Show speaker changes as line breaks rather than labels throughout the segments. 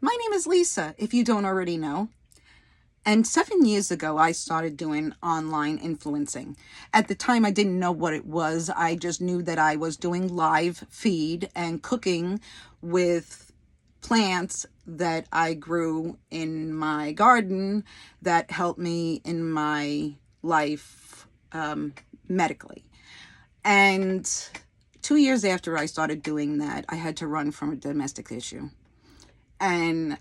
My name is Lisa, if you don't already know. And 7 years ago, I started doing online influencing. At the time, I didn't know what it was. I just knew that I was doing live feed and cooking with plants that I grew in my garden that helped me in my life medically. And 2 years after I started doing that, I had to run from a domestic issue. And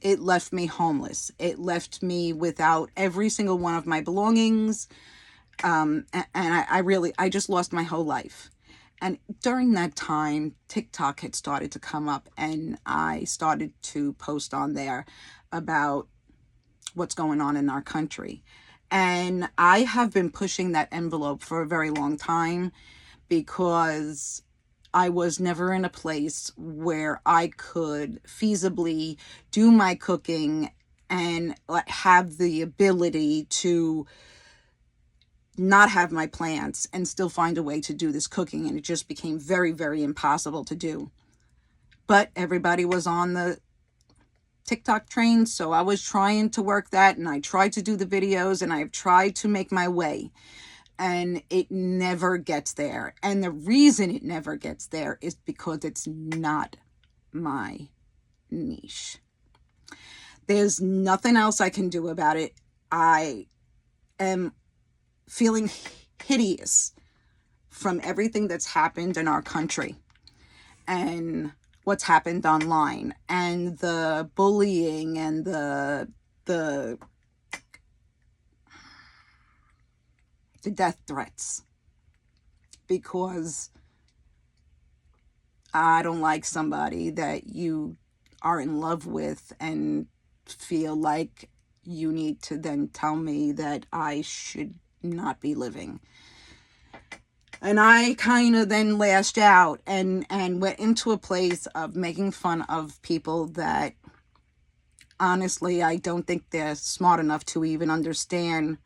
it left me homeless. It left me without every single one of my belongings. And I just lost my whole life. And during that time, TikTok had started to come up, and I started to post on there about what's going on in our country. And I have been pushing that envelope for a very long time because I was never in a place where I could feasibly do my cooking and have the ability to not have my plants and still find a way to do this cooking. And it just became very, very impossible to do. But everybody was on the TikTok train, so I was trying to work that, and I tried to do the videos, and I've tried to make my way. And it never gets there. And the reason it never gets there is because it's not my niche. There's nothing else I can do about it. I am feeling hideous from everything that's happened in our country and what's happened online and the bullying and the death threats, because I don't like somebody that you are in love with and feel like you need to then tell me that I should not be living. And I kind of then lashed out and went into a place of making fun of people that honestly I don't think they're smart enough to even understand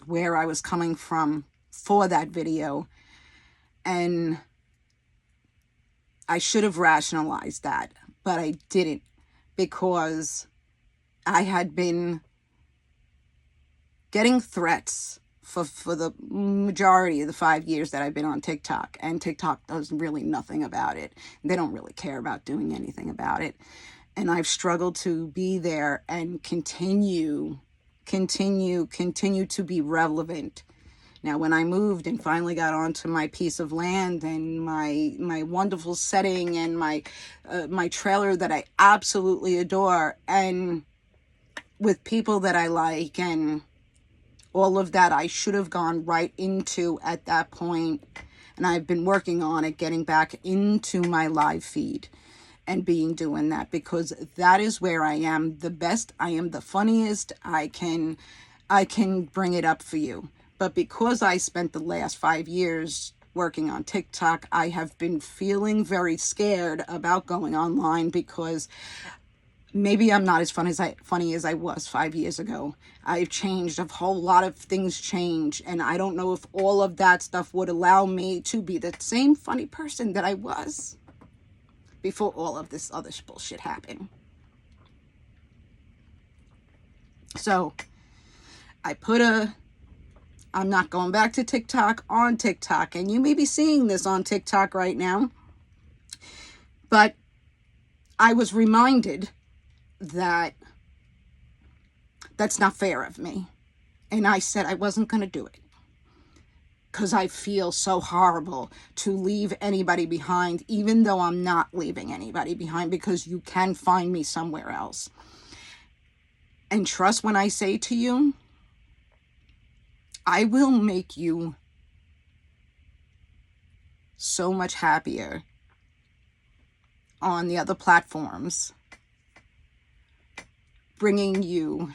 where I was coming from for that video. And I should have rationalized that, but I didn't, because I had been getting threats for the majority of the 5 years that I've been on TikTok, and TikTok does really nothing about it. They don't really care about doing anything about it. And I've struggled to be there and continue to be relevant. Now, when I moved and finally got onto my piece of land and my wonderful setting and my trailer that I absolutely adore, and with people that I like and all of that, I should have gone right into at that point. And I've been working on it, getting back into my live feed and doing that, because that is where I am the best. I am the funniest. I can bring it up for you. But because I spent the last 5 years working on TikTok, I have been feeling very scared about going online, because maybe I'm not as funny as I was 5 years ago. I've changed. A whole lot of things change. And I don't know if all of that stuff would allow me to be the same funny person that I was before all of this other bullshit happened. So I'm not going back to TikTok on TikTok. And you may be seeing this on TikTok right now. But I was reminded that that's not fair of me. And I said I wasn't going to do it, because I feel so horrible to leave anybody behind, even though I'm not leaving anybody behind, because you can find me somewhere else. And trust when I say to you, I will make you so much happier on the other platforms, bringing you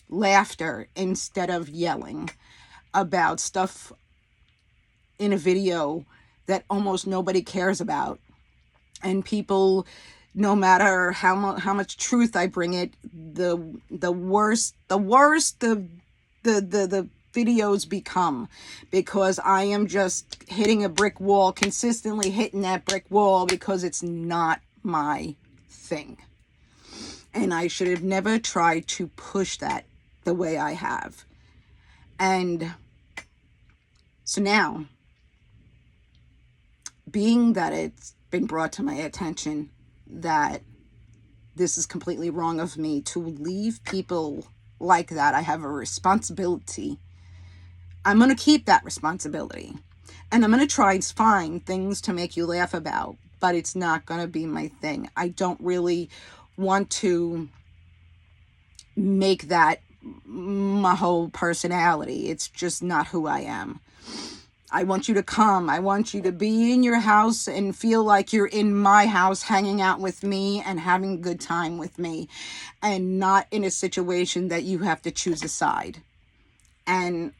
laughter instead of yelling about stuff in a video that almost nobody cares about. And people, no matter how much truth I bring it, the worse the videos become, because I am just hitting a brick wall, consistently hitting that brick wall, because it's not my thing. And I should have never tried to push that the way I have. And so now, being that it's been brought to my attention that this is completely wrong of me to leave people like that, I have a responsibility. I'm going to keep that responsibility. And I'm going to try to find things to make you laugh about, but it's not going to be my thing. I don't really want to make that my whole personality. It's just not who I am. I want you to come. I want you to be in your house and feel like you're in my house hanging out with me and having a good time with me, and not in a situation that you have to choose a side. And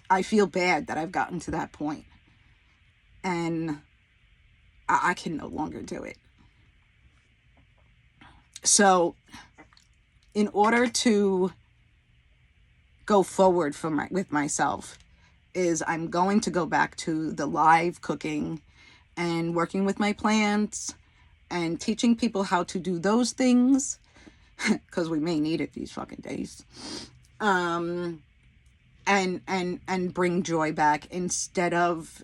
I feel bad that I've gotten to that point, and I can no longer do it. So in order to go forward with myself, is I'm going to go back to the live cooking and working with my plants and teaching people how to do those things, because we may need it these fucking days. And bring joy back, instead of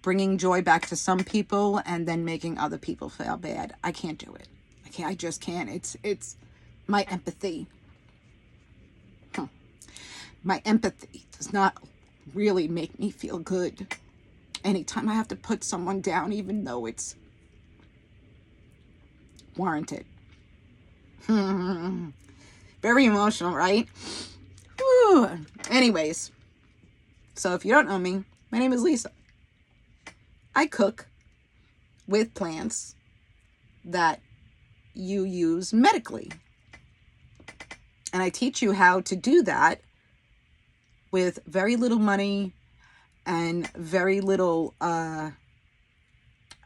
bringing joy back to some people and then making other people feel bad. I can't do it. I just can't. It's my empathy. My empathy does not really make me feel good anytime I have to put someone down, even though it's warranted. Very emotional, right? Whew. Anyways, so if you don't know me, my name is Lisa. I cook with plants that you use medically. And I teach you how to do that with very little money and very little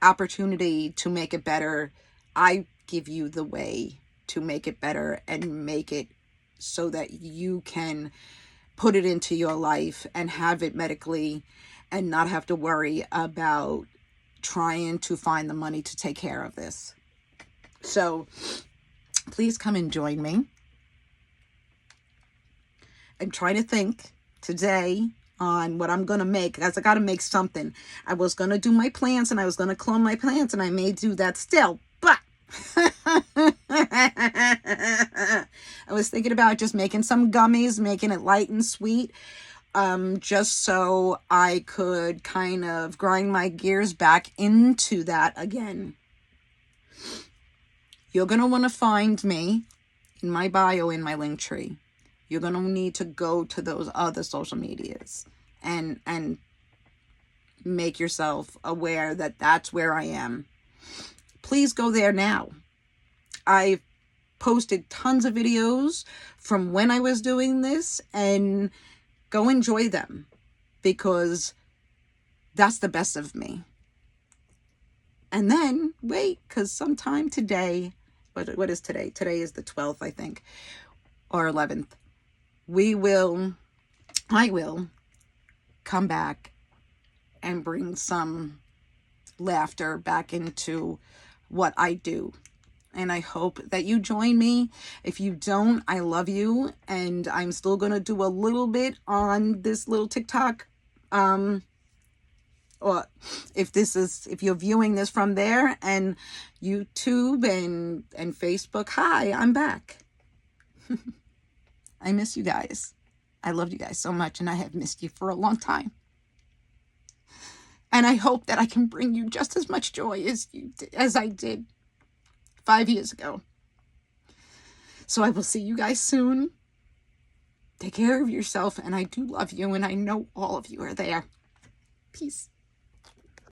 opportunity to make it better. I give you the way to make it better and make it so that you can put it into your life and have it medically and not have to worry about trying to find the money to take care of this. So please come and join me. I'm trying to think today on what I'm going to make, because I got to make something. I was going to do my plants and I was going to clone my plants, and I may do that still, but I was thinking about just making some gummies, making it light and sweet, just so I could kind of grind my gears back into that again. You're going to want to find me in my bio, in my link tree. You're going to need to go to those other social medias and make yourself aware that that's where I am. Please go there now. I've posted tons of videos from when I was doing this, and go enjoy them, because that's the best of me. And then wait, because sometime today, what is today? Today is the 12th, I think, or 11th. I will come back and bring some laughter back into what I do. And I hope that you join me. If you don't, I love you. And I'm still going to do a little bit on this little TikTok. Or if you're viewing this from there, and YouTube and Facebook, hi, I'm back. I miss you guys. I love you guys so much, and I have missed you for a long time. And I hope that I can bring you just as much joy as I did 5 years ago. So I will see you guys soon. Take care of yourself, and I do love you, and I know all of you are there. Peace.